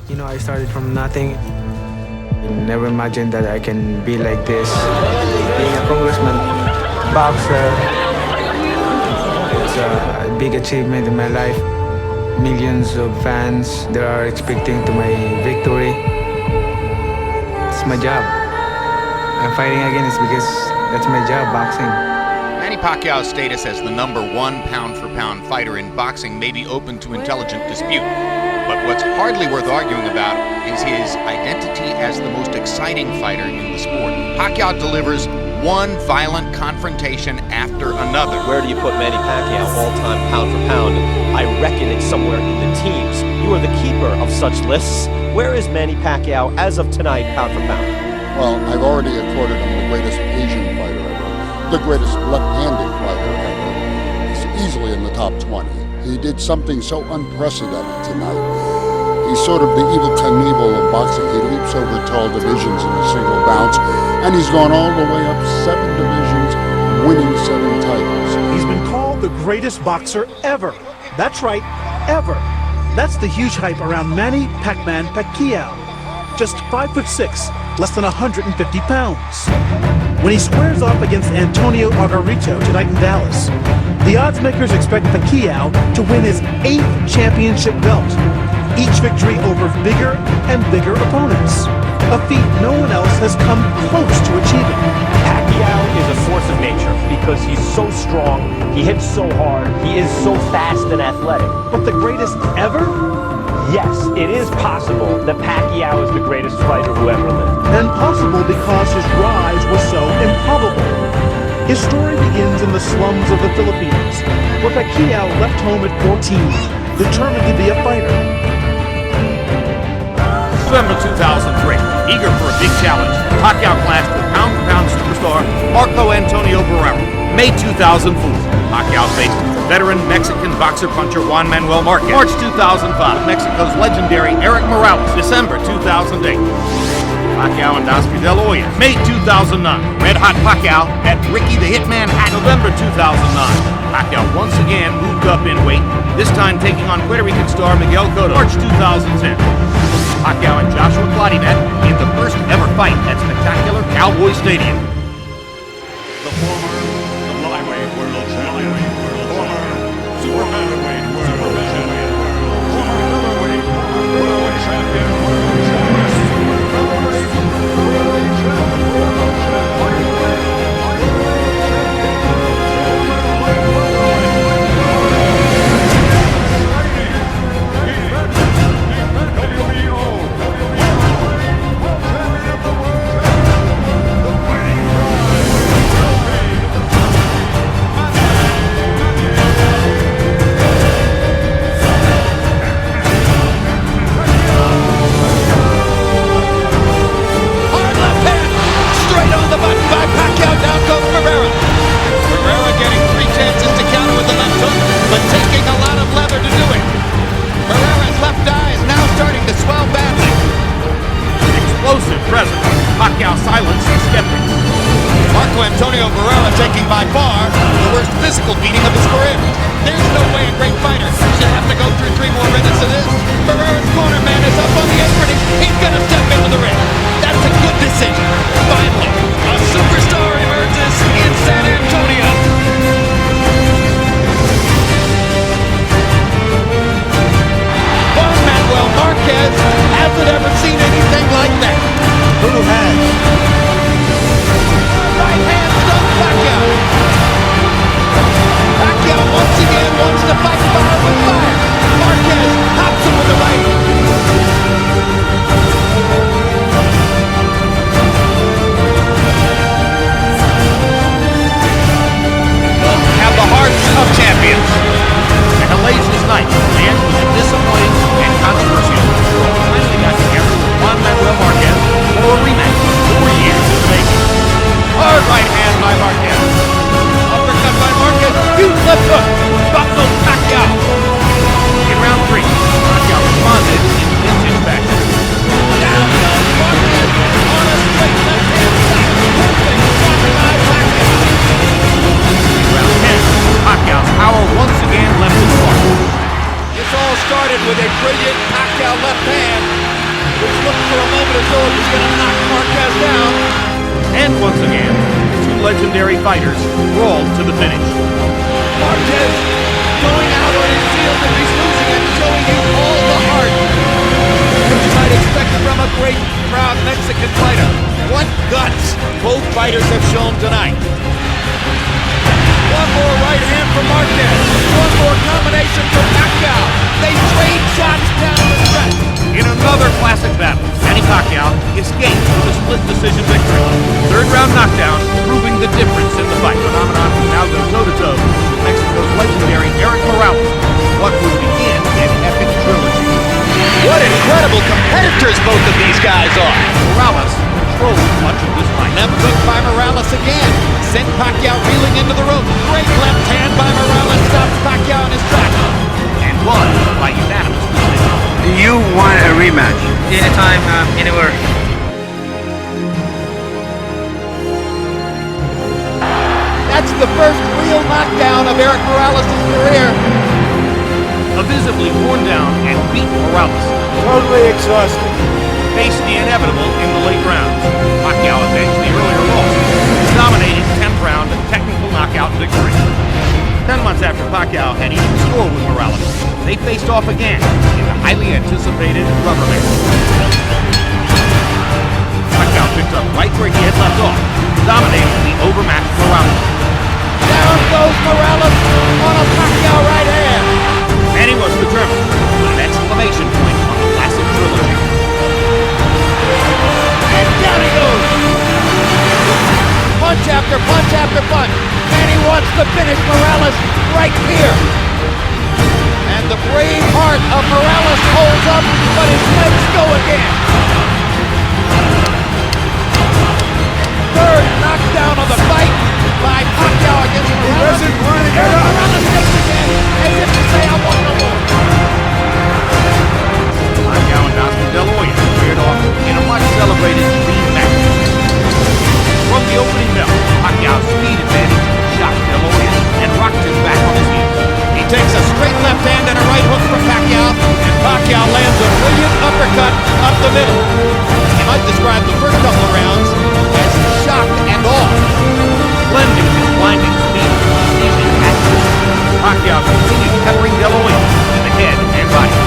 You know, I started from nothing. I never imagined that I can be like this. Being a congressman, boxer, it's a big achievement in my life. Millions of fans that are expecting to my victory. It's my job. I'm fighting again is because that's my job, boxing. Manny Pacquiao's status as the #1 pound-for-pound fighter in boxing may be open to intelligent dispute. But what's hardly worth arguing about is his identity as the most exciting fighter in the sport. Pacquiao delivers one violent confrontation after another. Where do you put Manny Pacquiao all-time pound for pound? I reckon it's somewhere in the teens. You are the keeper of such lists. Where is Manny Pacquiao as of tonight, pound for pound? Well, I've already accorded him the greatest Asian fighter ever, the greatest left-handed fighter ever. He's easily in the top 20. He did something so unprecedented tonight. He's sort of the Evel Knievel of boxing. He leaps over tall divisions in a single bounce, and he's gone all the way up 7 divisions, winning 7 titles. He's been called the greatest boxer ever. That's right, ever. That's the huge hype around Manny Pac-Man Pacquiao. Just 5'6", less than 150 pounds. When he squares off against Antonio Margarito tonight in Dallas, the odds makers expect Pacquiao to win his 8th championship belt, each victory over bigger and bigger opponents, a feat no one else has come close to achieving. Pacquiao is a force of nature because he's so strong, he hits so hard, he is so fast and athletic. But the greatest ever? Yes, it is possible that Pacquiao is the greatest fighter who ever lived. And possible because his rise was so improbable. His story begins in the slums of the Philippines, where Pacquiao left home at 14, determined to be a fighter. November 2003, eager for a big challenge, Pacquiao clashed with pound-for-pound superstar Marco Antonio Barrera. May 2004, Pacquiao faced veteran Mexican boxer-puncher Juan Manuel Marquez. March 2005, Mexico's legendary Eric Morales. December 2008, Pacquiao and Dos Fidel Hoyos. May 2009, red-hot Pacquiao at Ricky the Hitman Hatton. November 2009, Pacquiao once again moved up in weight, this time taking on Puerto Rican star Miguel Cotto. March 2010, Pacquiao and Joshua Clottey met in the first ever fight at spectacular Cowboy Stadium. The former flyweight world champion, former super middleweight world champion, former middleweight world champion, Pacquiao silenced skeptics. Marco Antonio Barrera taking by far the worst physical beating of his career. There's no way a great fighter should have to go through 3 more minutes of this. Barrera's corner man is up on the apron. He's gonna step into the ring. That's a good decision. Finally, a superstar emerges in San Antonio. Juan Manuel Marquez hasn't ever seen anything like that. Who has? Right hand stuff Pacquiao. Pacquiao once again wants to fight fire with fire. Marquez hops him with the right. Both have the hearts of champions. And hellacious night ends with a disappointing and controversial draw. Finally got together with Juan Manuel Marquez for a rematch 4 years in the making. Hard right hand by Marquez. Uppercut by Marquez. Huge left hook. Buckles Pacquiao. In round 3, Pacquiao responded which looked for a moment as though it was going to knock Marquez down. And once again, two legendary fighters brawled to the finish. Marquez going out on his shield if he's losing it, showing you all the heart that you might expect from a great, proud Mexican fighter. What guts both fighters have shown tonight. One more right hand from Marquez. One more combination from Pacquiao. They trade shots down the stretch. In another classic battle, Manny Pacquiao escaped with a split decision victory. Third round knockdown, proving the difference in the fight. Phenomenon who now goes toe-to-toe with Mexico's legendary Erik Morales. What would begin an epic trilogy. What incredible competitors both of these guys are. Morales controlled much of this fight. Left hook by Morales again. Sent Pacquiao reeling into the rope. Great left hand by Morales stops Pacquiao in his tracks. And won by unanimous decision. Do you want a rematch? Anytime, anywhere. That's the first real knockdown of Erik Morales' career. A visibly worn down and beaten Morales Totally exhausted. faced the inevitable in the late rounds. Pacquiao avenged the earlier loss, dominating 10th round technical knockout victory. 10 months after Pacquiao had even scored with Morales, they faced off again in the highly anticipated rubber match. Pacquiao picked up right where he had left off, dominating the overmatched Morales. Down goes Morales on a Pacquiao right hand. And he was determined to put an exclamation point on the classic trilogy. And down he goes. Punch after punch after punch. And he wants to finish Morales right here. And the brave heart of Morales holds up, but his legs go again. Third knockdown of the fight by Pacquiao against Morales. doesn't want to get up. Morales takes again, as if to say, I want no more. Pacquiao and Oscar De La Hoya squared off in a much celebrated dream match. From the opening bell, Pacquiao's speed advantage shocked De La Hoya and rocked him back on his heels. He takes a straight left hand and a right hook from Pacquiao, and Pacquiao lands a brilliant uppercut up the middle. You might describe the first couple of rounds as shock and awe. Blending his blinding speed with seizing accuracy, Pacquiao continued peppering De La Hoya in the head and body.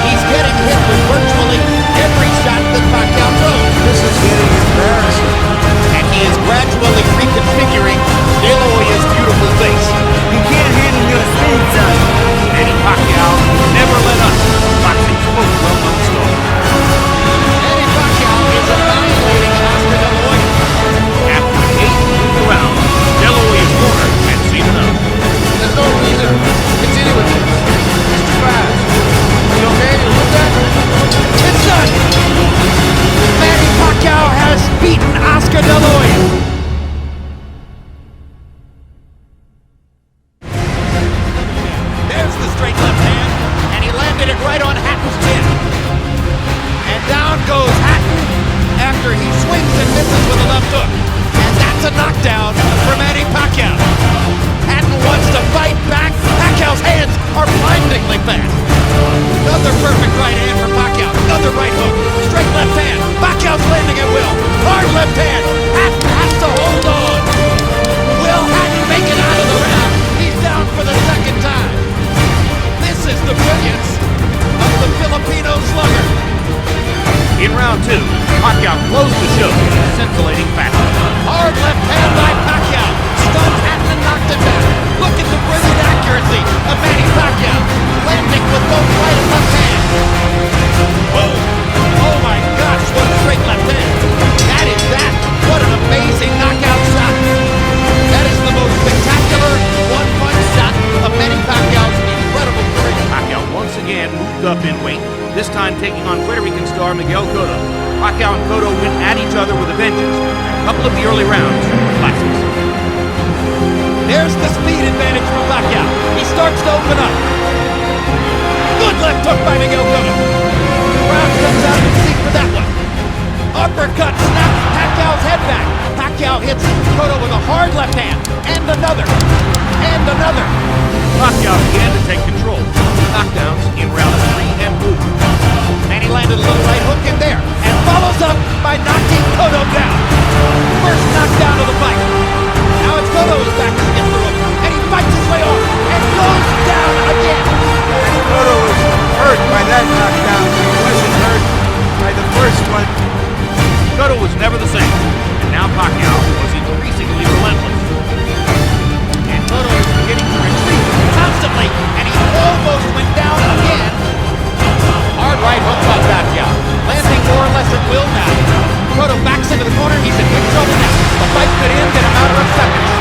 He's getting hit with virtually every shot that Pacquiao throws. This is getting embarrassing. And he is gradually reconfiguring De La Hoya's beautiful face. You can't handle your speed, son. Manny Pacquiao never let up. Boxing's most well-known star. Manny Pacquiao is evaluating Oscar De La Hoya. After 8 rounds, De La Hoya's corner had seen enough. There's no reason to continue with this. It's too fast. You okay? You with that? It's done! Manny Pacquiao has beaten Oscar De La Hoya. There's the straight left hand, and he landed it right on Hatton's chin. And down goes Hatton after he swings and misses with a left hook. And that's a knockdown for Manny Pacquiao. Hatton wants to fight back. Pacquiao's hands are blindingly fast. Another perfect right hand for Pacquiao. Another right hook. Straight left hand. Pacquiao's landing at will. Hard left hand. Hatton has to hold on. Will Hatton make it out of the round? He's down for the second time. This is the brilliance of the Filipino slugger. In round 2, Pacquiao closed the show in a scintillating fashion. Hard left hand by Pacquiao. Stunned Hatton and knocked him back. Look at the brilliant accuracy of Manny Pacquiao. Landing with both right and left hands. Whoa. Oh my gosh, what a straight left hand. That is that. What an amazing knockout shot. That is the most spectacular one-punch shot of Manny Pacquiao's incredible career. Pacquiao once again moved up in weight, this time taking on Puerto Rican star Miguel Cotto. Pacquiao and Cotto went at each other with a vengeance. A couple of the early rounds were classics. There's the speed advantage for Pacquiao. He starts to open up. Good left hook by Miguel Cotto. Crowd comes out of its seat for that one. Uppercut snaps Pacquiao's head back. Pacquiao hits Cotto with a hard left hand. And another. And another. Pacquiao began to take control. Knockdowns in rounds 3 and 4. And he lands landed a little right hook in there, and follows up by knocking Cotto down. First knockdown of the fight. Now it's Cotto's back against the rope, and he fights his way off, and goes down again. Cotto was hurt by that knockdown. He wasn't hurt by the first one. Cotto was never the same, and now Pacquiao was increasingly relentless. And Cotto is beginning to retreat constantly, and he almost went down again. Hard right hook by Pacquiao, landing more or less at will now. Cotto backs into the corner, he's in big trouble now. The fight could end in a matter of seconds.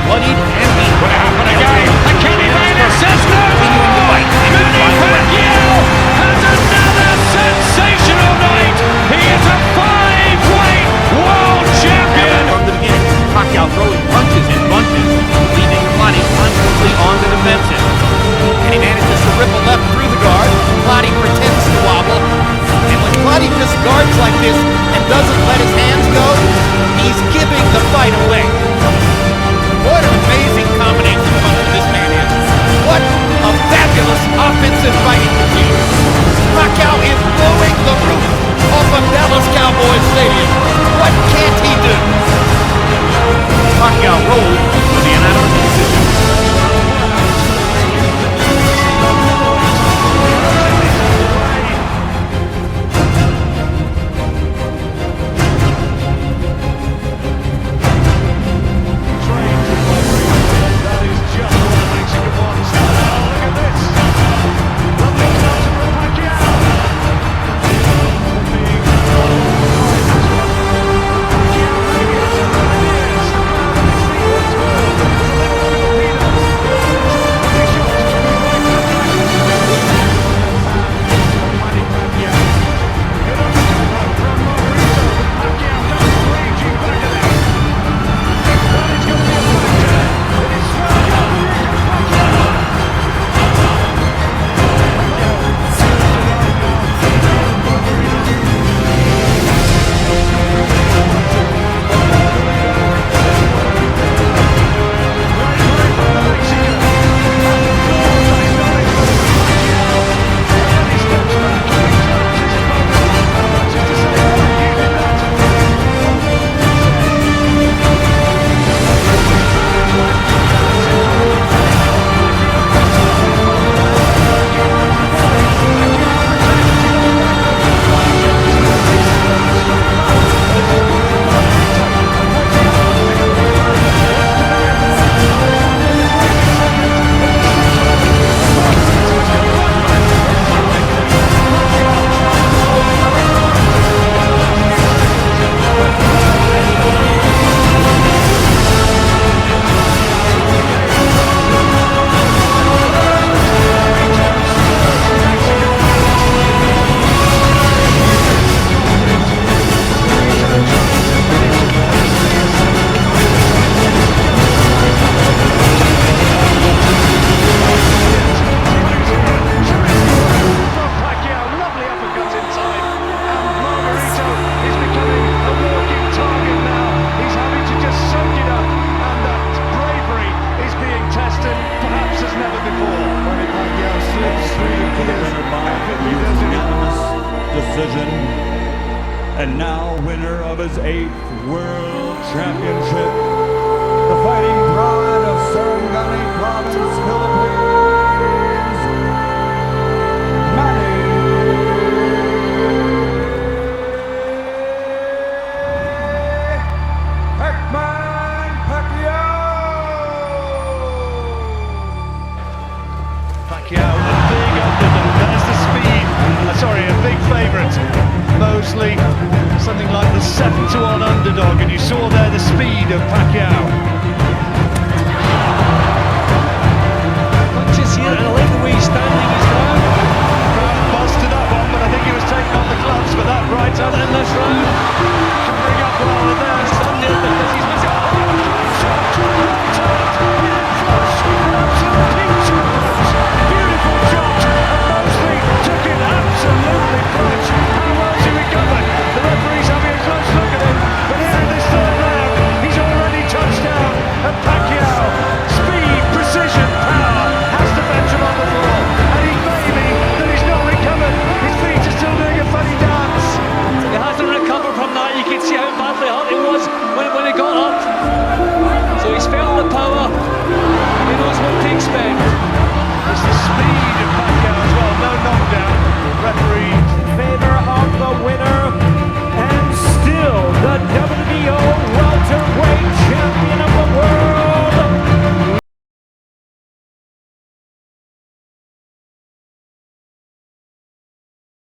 Bloodied and beat. Could happen again. I can't even says no. Continuing the fight. Manny Pacquiao has another sensational night. He is a 5-weight world champion. From the beginning, Pacquiao throwing punches and bunches, leaving Clottey constantly on the defensive. And he manages to rip a left through the guard. Clottey pretends to wobble. And when Clottey just guards like this and doesn't let his hands go, he's giving the fight away. What an amazing combination of punches this man is. What a fabulous offensive fighting machine. Pacquiao is blowing the roof off of Dallas Cowboys Stadium. What can't he do? Pacquiao rolled with the unanimous decision. That is just what makes it a monster. Look at this. Lovely counter from Pacquiao. decision. And now winner of his 8th World Championship, the fighting pride of Sarangani Province, Philippines, Manny Pac-Man Pacquiao. Pacquiao, a big underdog. There's the speed. Sorry, a big favourite. Mostly something like the 7-1 underdog, and you saw there the speed of Pacquiao.